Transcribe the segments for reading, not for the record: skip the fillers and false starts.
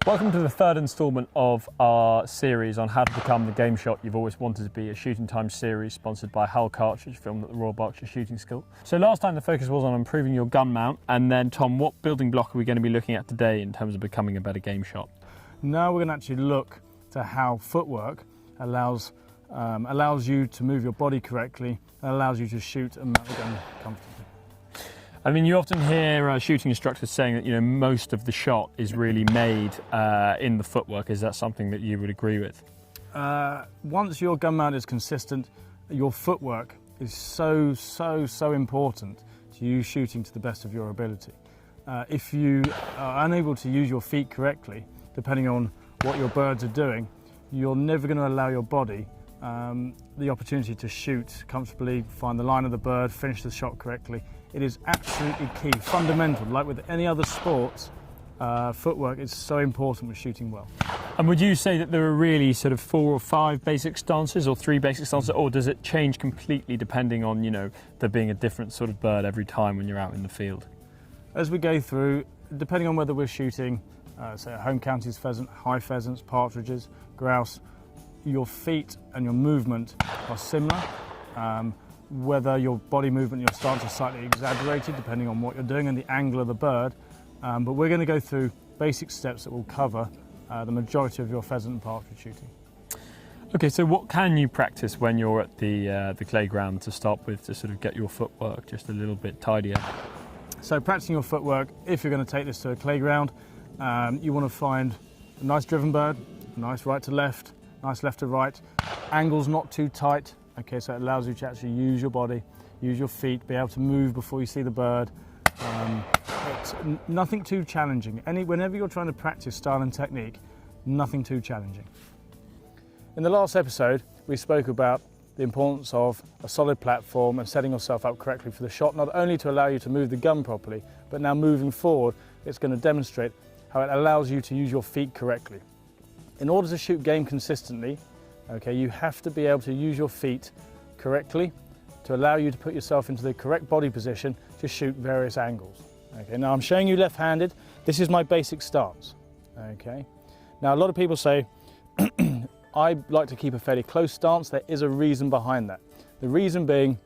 Welcome to the third instalment of our series on how to become the game shot you've always wanted to be, a shooting time series sponsored by Hull Cartridge, filmed at the Royal Berkshire Shooting School. So last time the focus was on improving your gun mount, and then Tom, what building block are we going to be looking at today in terms of becoming a better game shot? Now we're going to actually look to how footwork allows you to move your body correctly and allows you to shoot and mount the gun comfortably. I mean, you often hear shooting instructors saying that, most of the shot is really made in the footwork. Is that something that you would agree with? Once your gun mount is consistent, your footwork is so important to you shooting to the best of your ability. If you are unable to use your feet correctly, depending on what your birds are doing, you're never going to allow your body the opportunity to shoot comfortably, find the line of the bird, finish the shot correctly. It is absolutely key, fundamental. Like with any other sports, footwork is so important with shooting well. And would you say that there are really sort of 4 or 5 basic stances or 3 basic stances, or does it change completely depending on, there being a different sort of bird every time when you're out in the field? As we go through, depending on whether we're shooting, say, home counties pheasant, high pheasants, partridges, grouse, your feet and your movement are similar. Whether your body movement and your stance are slightly exaggerated depending on what you're doing and the angle of the bird. But we're going to go through basic steps that will cover the majority of your pheasant and partridge shooting. Okay, so what can you practice when you're at the clay ground to start with to sort of get your footwork just a little bit tidier? So practicing your footwork, if you're going to take this to a clay ground, you want to find a nice driven bird, a nice right to left, nice left to right, angles not too tight. Okay, so it allows you to actually use your body, use your feet, be able to move before you see the bird. It's nothing too challenging. Whenever you're trying to practice style and technique, nothing too challenging. In the last episode, we spoke about the importance of a solid platform and setting yourself up correctly for the shot, not only to allow you to move the gun properly, but now moving forward, it's going to demonstrate how it allows you to use your feet correctly. In order to shoot game consistently, okay, you have to be able to use your feet correctly to allow you to put yourself into the correct body position to shoot various angles. Okay, now I'm showing you left-handed. This is my basic stance. Okay, now a lot of people say, I like to keep a fairly close stance. There is a reason behind that. The reason being,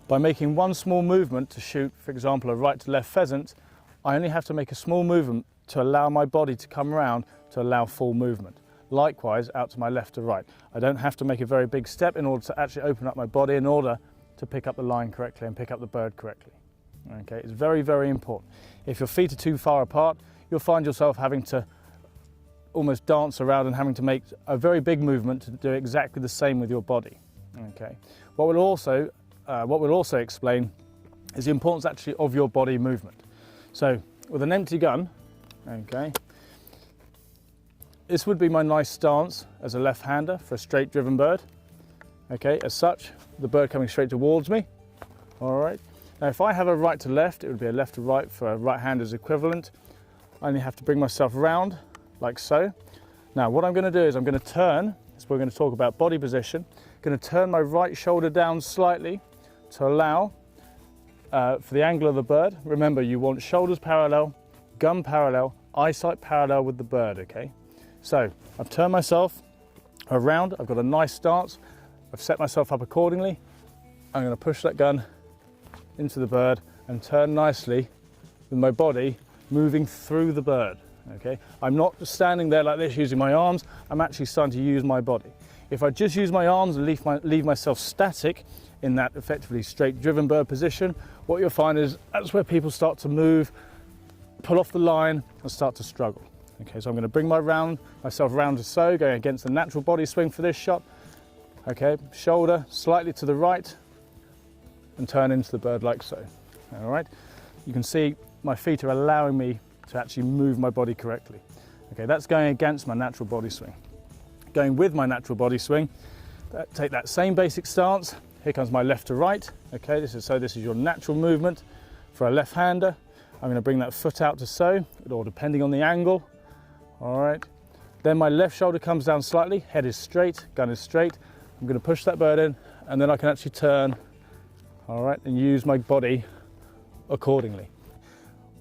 by making one small movement to shoot, for example, a right to left pheasant, I only have to make a small movement to allow my body to come around to allow full movement. Likewise, out to my left to right. I don't have to make a very big step in order to actually open up my body in order to pick up the line correctly and pick up the bird correctly. Okay, it's very, very important. If your feet are too far apart, you'll find yourself having to almost dance around and having to make a very big movement to do exactly the same with your body. Okay. What we'll also explain is the importance actually of your body movement. So with an empty gun, okay, this would be my nice stance as a left-hander for a straight driven bird. Okay, as such, the bird coming straight towards me. All right. Now, if I have a right to left, it would be a left to right for a right-hander's equivalent. I only have to bring myself round, like so. Now, what I'm going to do is I'm going to turn, so we're going to talk about body position. I'm going to turn my right shoulder down slightly to allow for the angle of the bird. Remember, you want shoulders parallel, gun parallel, eyesight parallel with the bird, okay? So I've turned myself around, I've got a nice stance, I've set myself up accordingly. I'm going to push that gun into the bird and turn nicely with my body moving through the bird. Okay? I'm not just standing there like this using my arms, I'm actually starting to use my body. If I just use my arms and leave myself static in that effectively straight driven bird position, what you'll find is that's where people start to move, pull off the line and start to struggle. Okay, so I'm going to bring myself round to so, going against the natural body swing for this shot. Okay, shoulder slightly to the right and turn into the bird like so. All right, you can see my feet are allowing me to actually move my body correctly. Okay, that's going against my natural body swing. Going with my natural body swing, take that same basic stance. Here comes my left to right. Okay, this is your natural movement for a left-hander. I'm going to bring that foot out to so, or depending on the angle. All right, then my left shoulder comes down slightly, head is straight, gun is straight. I'm going to push that bird in and then I can actually turn, all right, and use my body accordingly.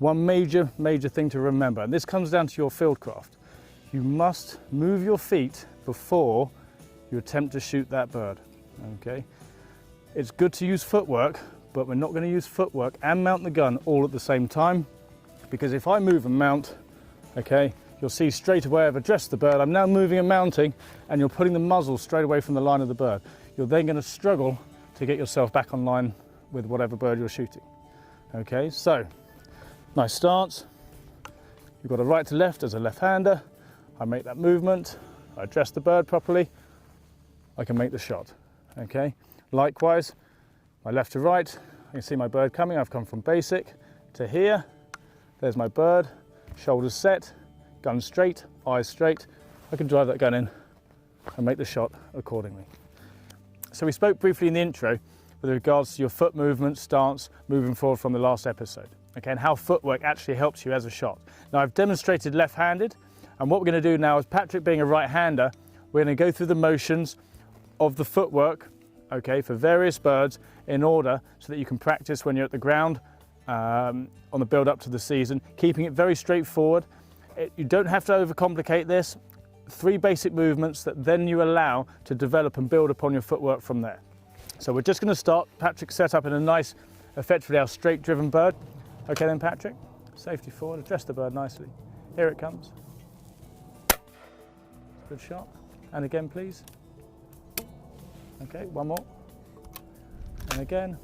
one major thing to remember, and this comes down to your fieldcraft. You must move your feet before you attempt to shoot that bird, okay? It's good to use footwork, but we're not going to use footwork and mount the gun all at the same time, because if I move and mount, okay, you'll see straight away I've addressed the bird. I'm now moving and mounting, and you're putting the muzzle straight away from the line of the bird. You're then going to struggle to get yourself back on line with whatever bird you're shooting. Okay, so nice stance. You've got a right to left as a left-hander. I make that movement, I address the bird properly, I can make the shot. Okay, likewise, my left to right, I can see my bird coming. I've come from basic to here. There's my bird, shoulders set, gun straight, eyes straight. I can drive that gun in and make the shot accordingly. So we spoke briefly in the intro with regards to your foot movement, stance, moving forward from the last episode, okay, and how footwork actually helps you as a shot. Now I've demonstrated left-handed, and what we're going to do now is, Patrick being a right-hander, we're going to go through the motions of the footwork, okay, for various birds in order so that you can practice when you're at the ground on the build up to the season, keeping it very straightforward. You don't have to overcomplicate this. 3 basic movements that then you allow to develop and build upon your footwork from there. So we're just going to start. Patrick set up in a nice, effectively our straight driven bird. Okay then, Patrick, safety forward, address the bird nicely. Here it comes. Good shot. And again, please. Okay, one more. And again,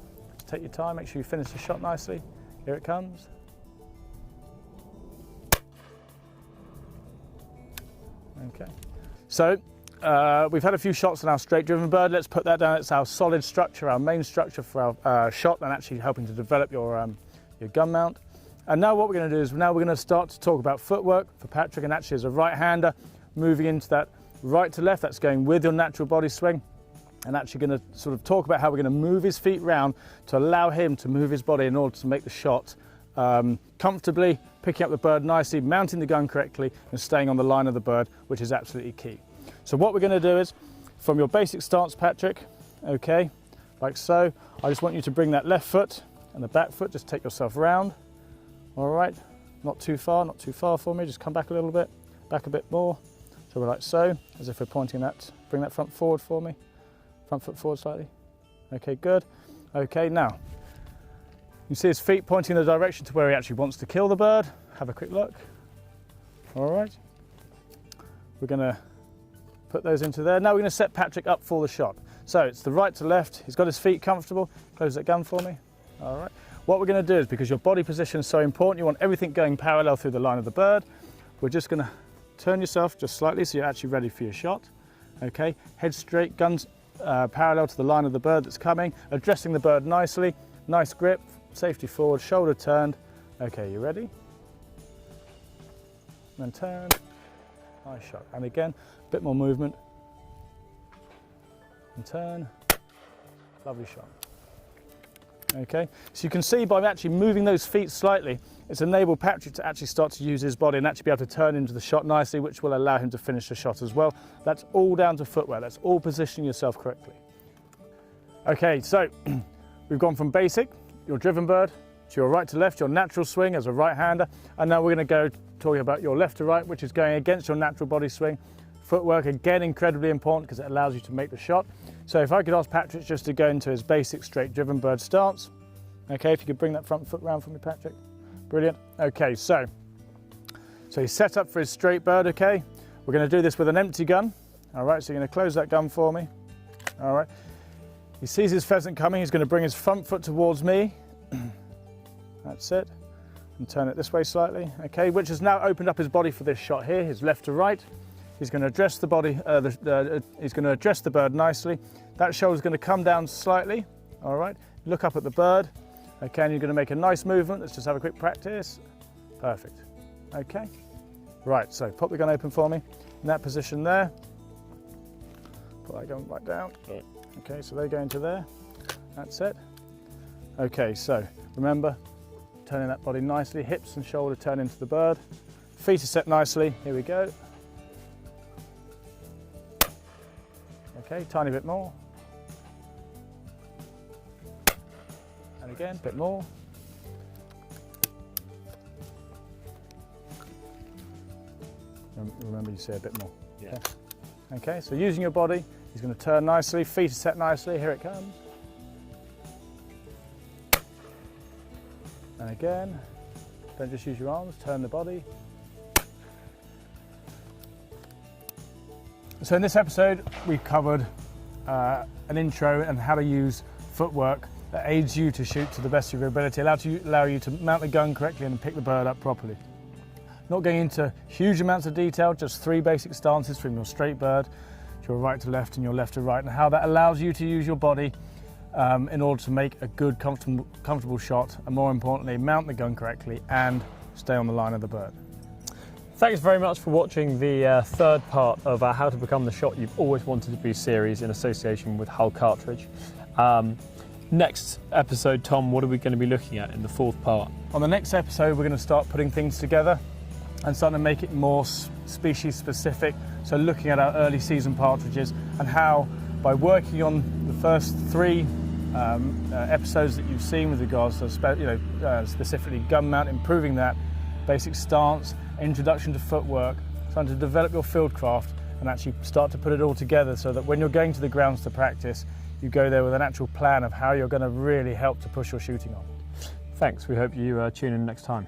take your time, make sure you finish the shot nicely. Here it comes. Okay. So we've had a few shots on our straight driven bird. Let's put that down. It's our solid structure, our main structure for our shot, and actually helping to develop your gun mount. And now what we're going to do is we're going to start to talk about footwork for Patrick, and actually as a right-hander, moving into that right to left, that's going with your natural body swing, and actually going to sort of talk about how we're going to move his feet round to allow him to move his body in order to make the shot comfortably, picking up the bird nicely, mounting the gun correctly, and staying on the line of the bird, which is absolutely key. So what we're going to do is, from your basic stance, Patrick, okay, like so, I just want you to bring that left foot and the back foot, just take yourself round, all right, not too far for me, just come back a little bit, back a bit more, so we're like so, as if we're pointing that, bring that front forward for me, front foot forward slightly, okay, good, okay, now, you see his feet pointing in the direction to where he actually wants to kill the bird. Have a quick look. All right. We're going to put those into there. Now we're going to set Patrick up for the shot. So it's the right to left. He's got his feet comfortable. Close that gun for me. All right. What we're going to do is, because your body position is so important, you want everything going parallel through the line of the bird. We're just going to turn yourself just slightly so you're actually ready for your shot. Okay. Head straight, guns parallel to the line of the bird that's coming. Addressing the bird nicely. Nice grip. Safety forward, shoulder turned. Okay, you ready? And then turn. Nice shot. And again, a bit more movement. And turn. Lovely shot. Okay, so you can see by actually moving those feet slightly, it's enabled Patrick to actually start to use his body and actually be able to turn into the shot nicely, which will allow him to finish the shot as well. That's all down to footwear. That's all positioning yourself correctly. Okay, so we've gone from basic, your driven bird, to your right to left, your natural swing as a right-hander, and now we're going to go talking about your left to right, which is going against your natural body swing. Footwork, again, incredibly important because it allows you to make the shot. So if I could ask Patrick just to go into his basic straight driven bird stance. Okay, if you could bring that front foot round for me, Patrick. Brilliant. Okay, so he's set up for his straight bird, okay? We're going to do this with an empty gun. All right, so you're going to close that gun for me. All right. He sees his pheasant coming. He's going to bring his front foot towards me. That's it. And turn it this way slightly. Okay, which has now opened up his body for this shot here, his left to right. He's going to address the body, he's going to address the bird nicely. That shoulder's going to come down slightly. All right, look up at the bird. Okay, and you're going to make a nice movement. Let's just have a quick practice. Perfect. Okay, right, so pop the gun open for me. In that position there. Put that gun right down. Okay, so they go into there. That's it. Okay, so remember, turning that body nicely, hips and shoulder turn into the bird. Feet are set nicely. Here we go. Okay, tiny bit more. And again, a bit more. remember you see a bit more. Yeah. Okay, so using your body, he's going to turn nicely, feet are set nicely, here it comes. And again, don't just use your arms, turn the body. So in this episode, we've covered an intro and how to use footwork that aids you to shoot to the best of your ability, allow you to mount the gun correctly and pick the bird up properly. Not going into huge amounts of detail, just 3 basic stances from your straight bird, your right to left and your left to right, and how that allows you to use your body in order to make a good, comfortable shot, and more importantly, mount the gun correctly and stay on the line of the bird. Thanks very much for watching the third part of our How to Become the Shot You've Always Wanted to Be series in association with Hull Cartridge. Next episode, Tom, what are we going to be looking at in the 4th part? On the next episode, we're going to start putting things together and starting to make it more species specific. So looking at our early season partridges and how, by working on the first 3 episodes that you've seen with regards to specifically gun mount, improving that, basic stance, introduction to footwork, starting to develop your field craft and actually start to put it all together so that when you're going to the grounds to practice, you go there with an actual plan of how you're going to really help to push your shooting on. Thanks, we hope you tune in next time.